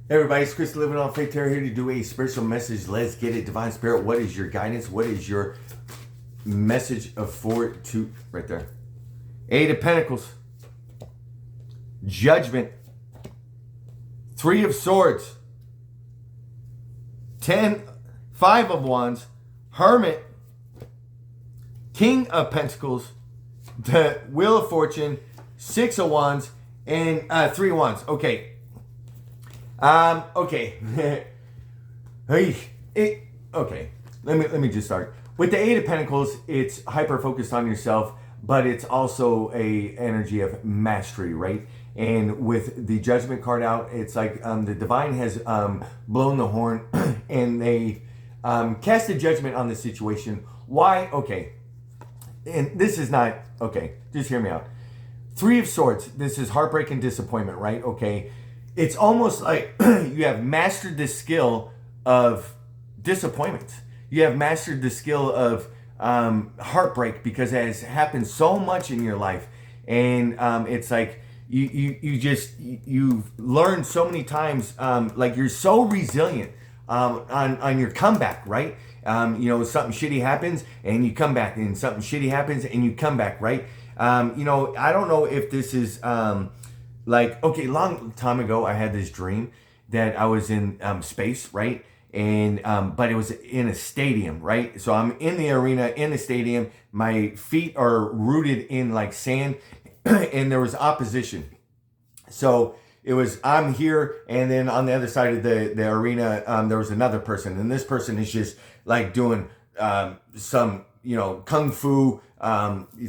Hey everybody, it's Chris living on Faith Terror here to do a spiritual message. Let's get it. Divine Spirit, what is your guidance? What is your message of forward to right there? Eight of Pentacles, Judgment, Three of Swords, Five of Wands, Hermit, King of Pentacles, the Wheel of Fortune, Six of Wands, and Three of Wands. Okay. Okay. Okay. Let me just start. With the Eight of Pentacles, it's hyper focused on yourself, but it's also a energy of mastery, right? And with the Judgment card out, it's like the Divine has blown the horn and they cast a judgment on the situation. Why? Okay. And this is not, okay, just hear me out. Three of Swords, this is heartbreak and disappointment, right? Okay. It's almost like you have mastered the skill of disappointment. You have mastered the skill of heartbreak because it has happened so much in your life. And it's like you've learned so many times, like you're so resilient on your comeback, right? Something shitty happens and you come back, and something shitty happens and you come back, right? I don't know if this is... long time ago, I had this dream that I was in space, right? And but it was in a stadium, right? So I'm in the arena, in the stadium. My feet are rooted in like sand, and there was opposition. So it was I'm here, and then on the other side of the arena, there was another person, and this person is just like doing some kung fu,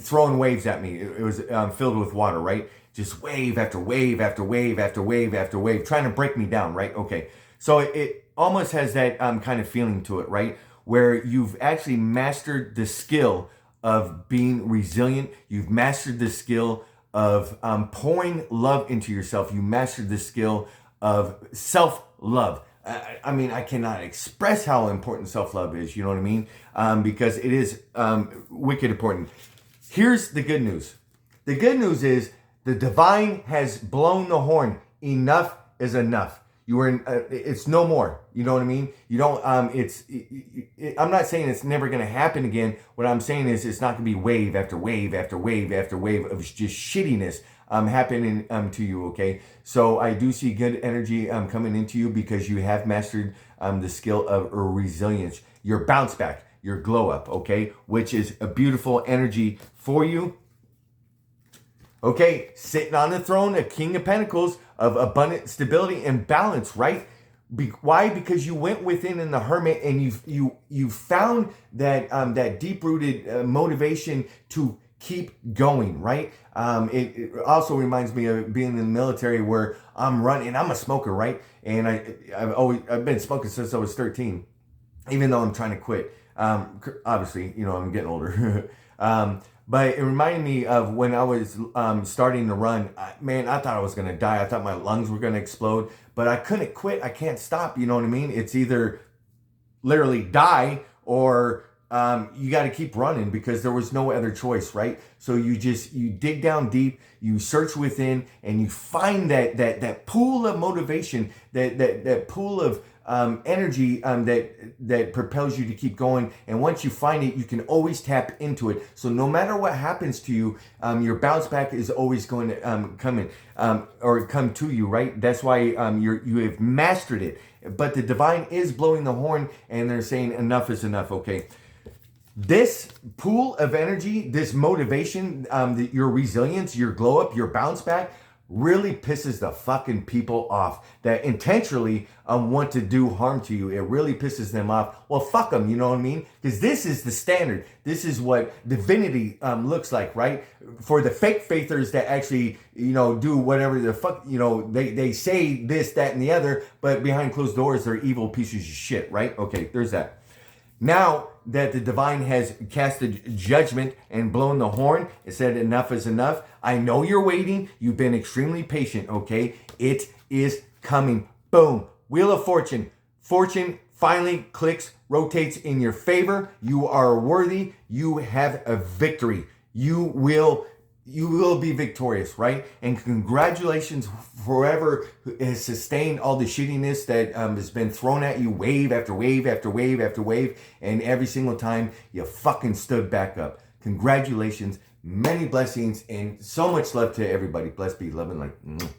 throwing waves at me. It was filled with water, right? Just wave after wave after wave after wave after wave, trying to break me down, right? Okay. So it almost has that kind of feeling to it, right? Where you've actually mastered the skill of being resilient. You've mastered the skill of pouring love into yourself. You mastered the skill of self-love. I mean, I cannot express how important self-love is, you know what I mean? Because it is wicked important. Here's the good news. The good news is the Divine has blown the horn. Enough is enough. You were in, it's no more. You know what I mean? You don't, I'm not saying it's never going to happen again. What I'm saying is it's not going to be wave after wave after wave after wave of just shittiness happening to you, okay? So I do see good energy coming into you because you have mastered the skill of resilience, your bounce back, your glow up, okay? Which is a beautiful energy for you. Okay, sitting on the throne, a King of Pentacles of abundant stability and balance, right? Why? Because you went within in the Hermit and you found that that deep-rooted motivation to keep going, right? It also reminds me of being in the military where I'm running. I'm a smoker, right? And I've been smoking since I was 13, even though I'm trying to quit. Obviously, I'm getting older. But it reminded me of when I was starting to run. Man, I thought I was going to die. I thought my lungs were going to explode. But I couldn't quit. I can't stop. You know what I mean? It's either literally die or you got to keep running because there was no other choice, right? So you dig down deep, you search within, and you find that pool of motivation, that pool of energy that propels you to keep going. And once you find it, you can always tap into it. So no matter what happens to you, your bounce back is always going to come to you, right? That's why you have mastered it. But the Divine is blowing the horn, and they're saying enough is enough. Okay. This pool of energy, this motivation, your resilience, your glow up, your bounce back, really pisses the fucking people off that intentionally want to do harm to you. It really pisses them off. Well, fuck them, you know what I mean? Because this is the standard. This is what divinity looks like, right? For the fake faithers that actually, do whatever the fuck, they say this, that, and the other, but behind closed doors, they're evil pieces of shit, right? Okay, there's that. Now that the Divine has casted judgment and blown the horn, it said enough is enough. I know you're waiting. You've been extremely patient, okay? It is coming. Boom. Wheel of Fortune. Fortune finally clicks, rotates in your favor. You are worthy. You have a victory. You will you will be victorious, right? And congratulations forever has sustained all the shittiness that has been thrown at you wave after wave after wave after wave. And every single time you fucking stood back up. Congratulations, many blessings, and so much love to everybody. Blessed be, love and light.